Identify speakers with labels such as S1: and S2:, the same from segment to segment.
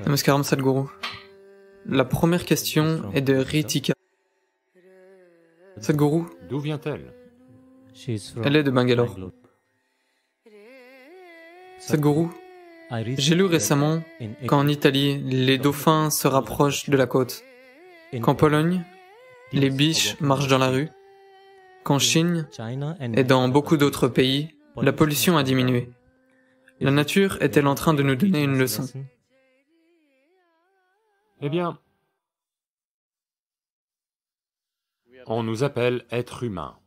S1: Namaskaram Sadhguru. La première question est de Ritika. Sadhguru,
S2: D'où vient-elle?
S1: elle est de Bangalore. Sadhguru, j'ai lu récemment qu'en Italie, les dauphins se rapprochent de la côte, qu'en Pologne, les biches marchent dans la rue, qu'en Chine et dans beaucoup d'autres pays, la pollution a diminué. La nature est-elle en train de nous donner une leçon?
S2: Eh bien, on nous appelle êtres humains.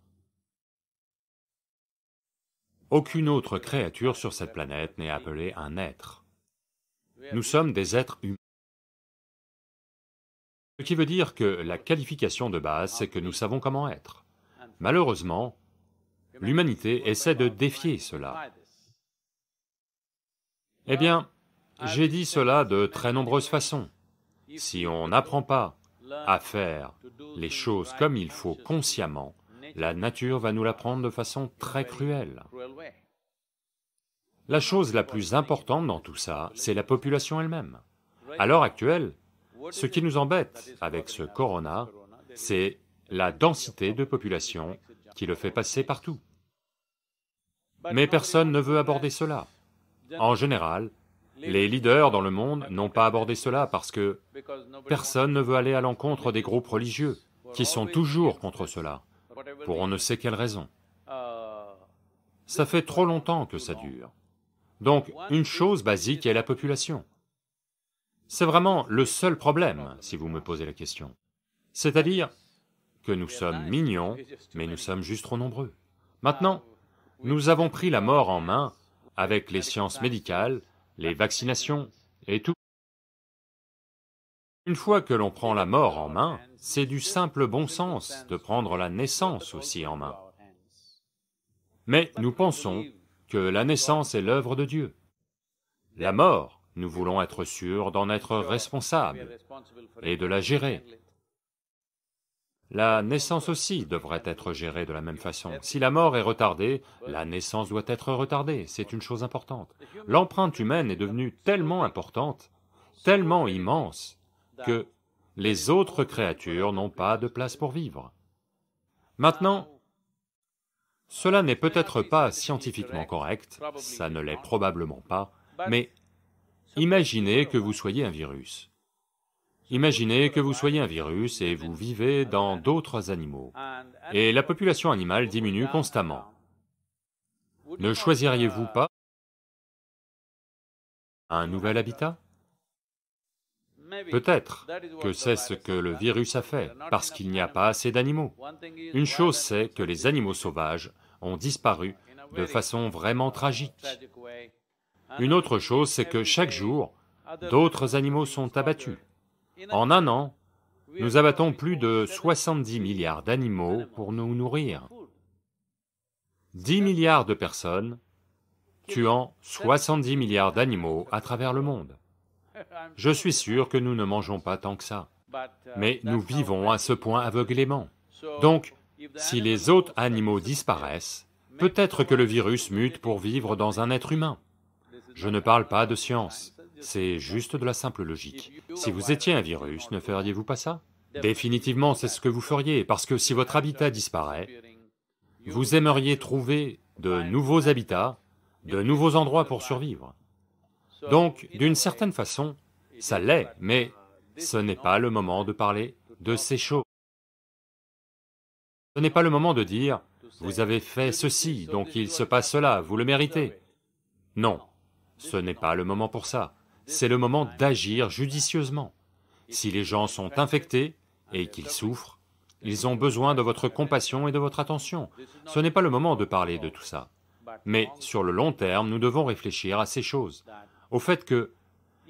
S2: Aucune autre créature sur cette planète n'est appelée un être. Nous sommes des êtres humains. Ce qui veut dire que la qualification de base, c'est que nous savons comment être. Malheureusement, l'humanité essaie de défier cela. Eh bien, j'ai dit cela de très nombreuses façons. Si on n'apprend pas à faire les choses comme il faut consciemment, la nature va nous l'apprendre de façon très cruelle. La chose la plus importante dans tout ça, c'est la population elle-même. À l'heure actuelle, ce qui nous embête avec ce corona, c'est la densité de population qui le fait passer partout. Mais personne ne veut aborder cela. En général, les leaders dans le monde n'ont pas abordé cela parce que personne ne veut aller à l'encontre des groupes religieux, qui sont toujours contre cela, pour on ne sait quelle raison. Ça fait trop longtemps que ça dure. Donc, une chose basique est la population. C'est vraiment le seul problème, si vous me posez la question. C'est-à-dire que nous sommes mignons, mais nous sommes juste trop nombreux. Maintenant, nous avons pris la mort en main avec les sciences médicales, les vaccinations et tout. Une fois que l'on prend la mort en main, c'est du simple bon sens de prendre la naissance aussi en main. Mais nous pensons que la naissance est l'œuvre de Dieu. La mort, nous voulons être sûrs d'en être responsables et de la gérer. La naissance aussi devrait être gérée de la même façon. Si la mort est retardée, la naissance doit être retardée, c'est une chose importante. L'empreinte humaine est devenue tellement importante, tellement immense, que les autres créatures n'ont pas de place pour vivre. Maintenant, cela n'est peut-être pas scientifiquement correct, ça ne l'est probablement pas, mais imaginez que vous soyez un virus. Imaginez que vous soyez un virus et vous vivez dans d'autres animaux, et la population animale diminue constamment. Ne choisiriez-vous pas un nouvel habitat? Peut-être que c'est ce que le virus a fait, parce qu'il n'y a pas assez d'animaux. Une chose c'est que les animaux sauvages ont disparu de façon vraiment tragique. Une autre chose c'est que chaque jour, d'autres animaux sont abattus. En un an, nous abattons plus de 70 milliards d'animaux pour nous nourrir. 10 milliards de personnes tuant 70 milliards d'animaux à travers le monde. Je suis sûr que nous ne mangeons pas tant que ça, mais nous vivons à ce point aveuglément. Donc, si les autres animaux disparaissent, peut-être que le virus mute pour vivre dans un être humain. Je ne parle pas de science. C'est juste de la simple logique. Si vous étiez un virus, ne feriez-vous pas ça? Définitivement, c'est ce que vous feriez, parce que si votre habitat disparaît, vous aimeriez trouver de nouveaux habitats, de nouveaux endroits pour survivre. Donc, d'une certaine façon, ça l'est, mais ce n'est pas le moment de parler de ces choses. Ce n'est pas le moment de dire, vous avez fait ceci, donc il se passe cela, vous le méritez. Non, ce n'est pas le moment pour ça. C'est le moment d'agir judicieusement. Si les gens sont infectés et qu'ils souffrent, ils ont besoin de votre compassion et de votre attention. Ce n'est pas le moment de parler de tout ça. Mais sur le long terme, nous devons réfléchir à ces choses, au fait que,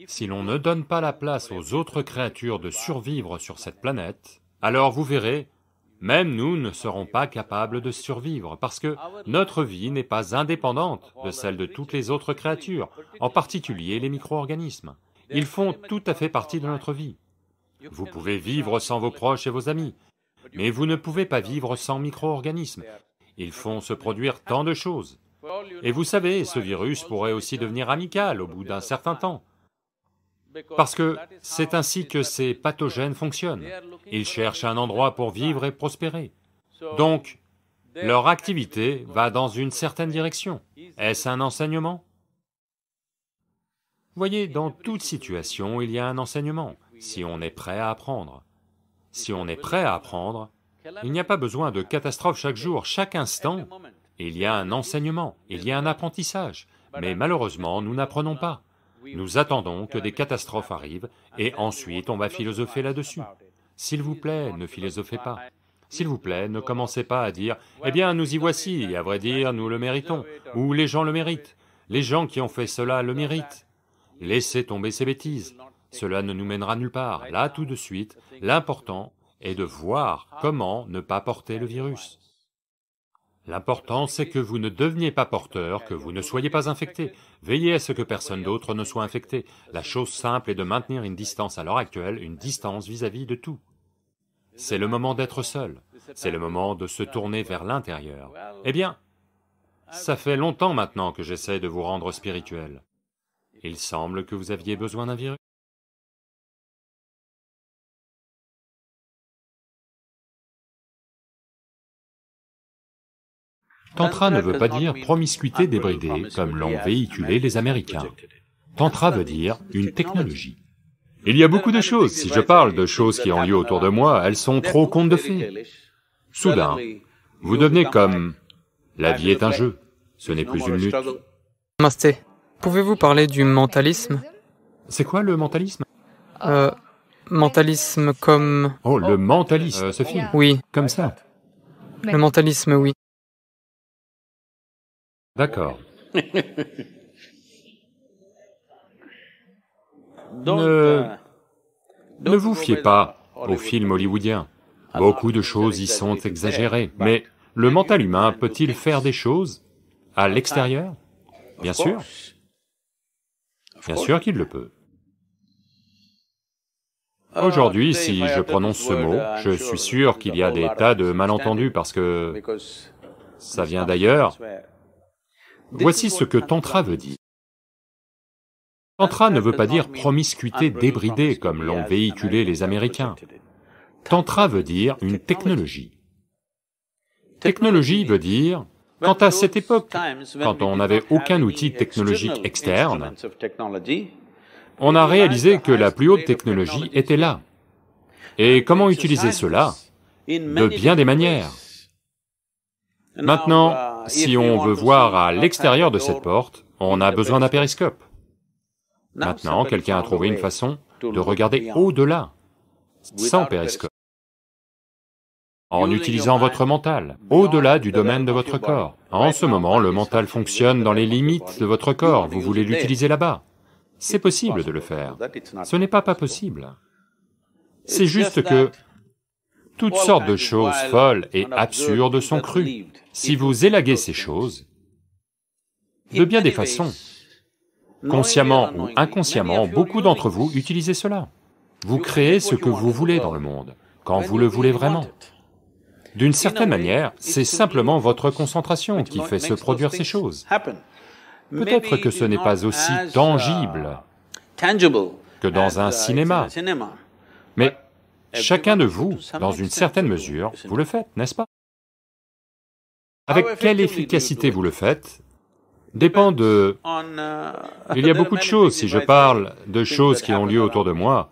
S2: si l'on ne donne pas la place aux autres créatures de survivre sur cette planète, alors vous verrez, même nous ne serons pas capables de survivre, parce que notre vie n'est pas indépendante de celle de toutes les autres créatures, en particulier les micro-organismes. Ils font tout à fait partie de notre vie. Vous pouvez vivre sans vos proches et vos amis, mais vous ne pouvez pas vivre sans micro-organismes. ils font se produire tant de choses. Et vous savez, ce virus pourrait aussi devenir amical au bout d'un certain temps, parce que c'est ainsi que ces pathogènes fonctionnent. Ils cherchent un endroit pour vivre et prospérer. Donc, leur activité va dans une certaine direction. Est-ce un enseignement? Voyez, dans toute situation, il y a un enseignement, si on est prêt à apprendre. Si on est prêt à apprendre, il n'y a pas besoin de catastrophes chaque jour, chaque instant. Il y a un enseignement, il y a un apprentissage, mais malheureusement, nous n'apprenons pas. Nous attendons que des catastrophes arrivent, et ensuite on va philosopher là-dessus. S'il vous plaît, ne philosophez pas. S'il vous plaît, ne commencez pas à dire, « Eh bien, nous y voici, et à vrai dire, nous le méritons, ou les gens le méritent, les gens qui ont fait cela le méritent. » Laissez tomber ces bêtises, cela ne nous mènera nulle part. Là, tout de suite, l'important est de voir comment ne pas porter le virus. L'important, c'est que vous ne deveniez pas porteur, que vous ne soyez pas infecté. Veillez à ce que personne d'autre ne soit infecté. La chose simple est de maintenir une distance à l'heure actuelle, une distance vis-à-vis de tout. C'est le moment d'être seul, c'est le moment de se tourner vers l'intérieur. Eh bien, ça fait longtemps maintenant que j'essaie de vous rendre spirituel. Il semble que vous aviez besoin d'un virus. Tantra ne veut pas dire promiscuité débridée, comme l'ont véhiculé les Américains. Tantra veut dire une technologie. Il y a beaucoup de choses, si je parle de choses qui ont lieu autour de moi, elles sont trop contes de fées. Soudain, vous devenez comme... La vie est un jeu, ce n'est plus une lutte.
S1: Namasté. Pouvez-vous parler du mentalisme?
S2: C'est quoi le mentalisme?
S1: Mentalisme comme...
S2: Oh, le mentalisme, Sophie?
S1: Oui.
S2: Comme ça?
S1: Le mentalisme, oui.
S2: D'accord. Ne vous fiez pas aux films hollywoodiens. Beaucoup de choses y sont exagérées, mais le mental humain peut-il faire des choses à l'extérieur? Bien sûr. Bien sûr qu'il le peut. Aujourd'hui, si je prononce ce mot, je suis sûr qu'il y a des tas de malentendus parce que ça vient d'ailleurs. Voici ce que Tantra veut dire. Tantra ne veut pas dire promiscuité débridée comme l'ont véhiculé les Américains. Tantra veut dire une technologie. Technologie veut dire, quand à cette époque, quand on n'avait aucun outil technologique externe, on a réalisé que la plus haute technologie était là. Et comment utiliser cela? De bien des manières. Maintenant, si on veut voir à l'extérieur de cette porte, on a besoin d'un périscope. Maintenant, quelqu'un a trouvé une façon de regarder au-delà, sans périscope, en utilisant votre mental, au-delà du domaine de votre corps. En ce moment, le mental fonctionne dans les limites de votre corps, vous voulez l'utiliser là-bas. C'est possible de le faire, ce n'est pas possible. C'est juste que toutes sortes de choses folles et absurdes sont crues. Si vous élaguez ces choses, de bien des façons, consciemment ou inconsciemment, beaucoup d'entre vous utilisez cela. Vous créez ce que vous voulez dans le monde, quand vous le voulez vraiment. D'une certaine manière, c'est simplement votre concentration qui fait se produire ces choses. Peut-être que ce n'est pas aussi tangible que dans un cinéma, mais chacun de vous, dans une certaine mesure, vous le faites, n'est-ce pas? Avec quelle efficacité vous le faites dépend de... Il y a beaucoup de choses, si je parle de choses qui ont lieu autour de moi,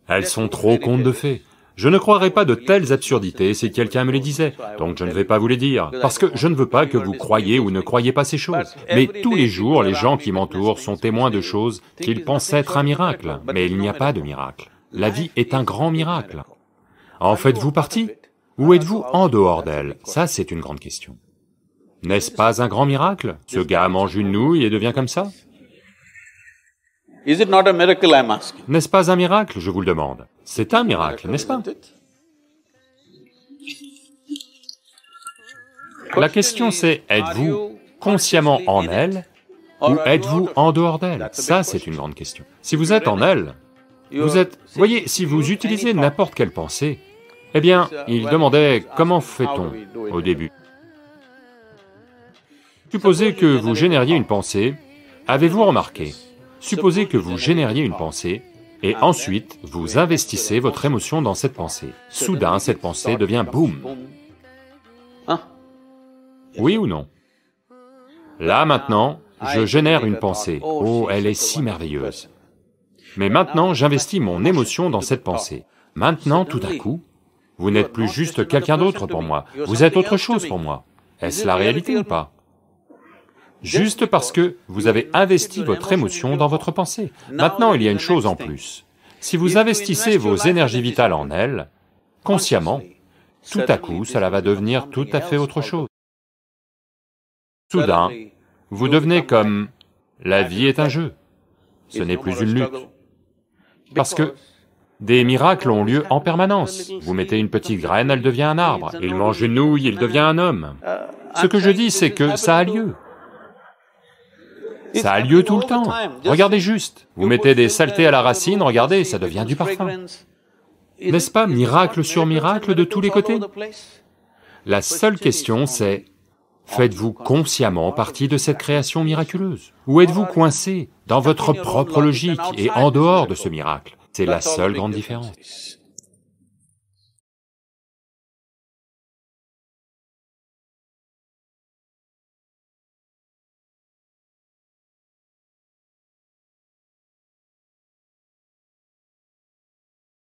S2: elles sont trop contes de fées. Je ne croirais pas de telles absurdités si quelqu'un me les disait, donc je ne vais pas vous les dire, parce que je ne veux pas que vous croyiez ou ne croyiez pas ces choses. Mais tous les jours, les gens qui m'entourent sont témoins de choses qu'ils pensent être un miracle, mais il n'y a pas de miracle. La vie est un grand miracle. En faites-vous partie? Ou êtes-vous en dehors d'elle? Ça, c'est une grande question. N'est-ce pas un grand miracle? Ce gars mange une nouille et devient comme ça? N'est-ce pas un miracle, je vous le demande? C'est un miracle, n'est-ce pas? La question c'est, êtes-vous consciemment en elle, ou êtes-vous en dehors d'elle? Ça, c'est une grande question. Si vous êtes en elle, vous êtes... Voyez, si vous utilisez n'importe quelle pensée, eh bien, il demandait, comment fait-on au début? Supposez que vous génériez une pensée, avez-vous remarqué? Supposez que vous génériez une pensée, et ensuite vous investissez votre émotion dans cette pensée. Soudain, cette pensée devient boum. Oui ou non? Là maintenant, je génère une pensée, oh, elle est si merveilleuse. Mais maintenant, j'investis mon émotion dans cette pensée. Maintenant, tout à coup, vous n'êtes plus juste quelqu'un d'autre pour moi, vous êtes autre chose pour moi. Est-ce la réalité ou pas? Juste parce que vous avez investi votre émotion dans votre pensée. Maintenant, il y a une chose en plus. Si vous investissez vos énergies vitales en elle, consciemment, tout à coup, cela va devenir tout à fait autre chose. Soudain, vous devenez comme... La vie est un jeu, ce n'est plus une lutte. Parce que des miracles ont lieu en permanence. Vous mettez une petite graine, elle devient un arbre. Il mange une nouille, il devient un homme. Ce que je dis, c'est que ça a lieu. Ça a lieu tout le temps. Regardez juste, vous mettez des saletés à la racine, regardez, ça devient du parfum. N'est-ce pas miracle sur miracle de tous les côtés? La seule question c'est, faites-vous consciemment partie de cette création miraculeuse? Ou êtes-vous coincé dans votre propre logique et en dehors de ce miracle? C'est la seule grande différence.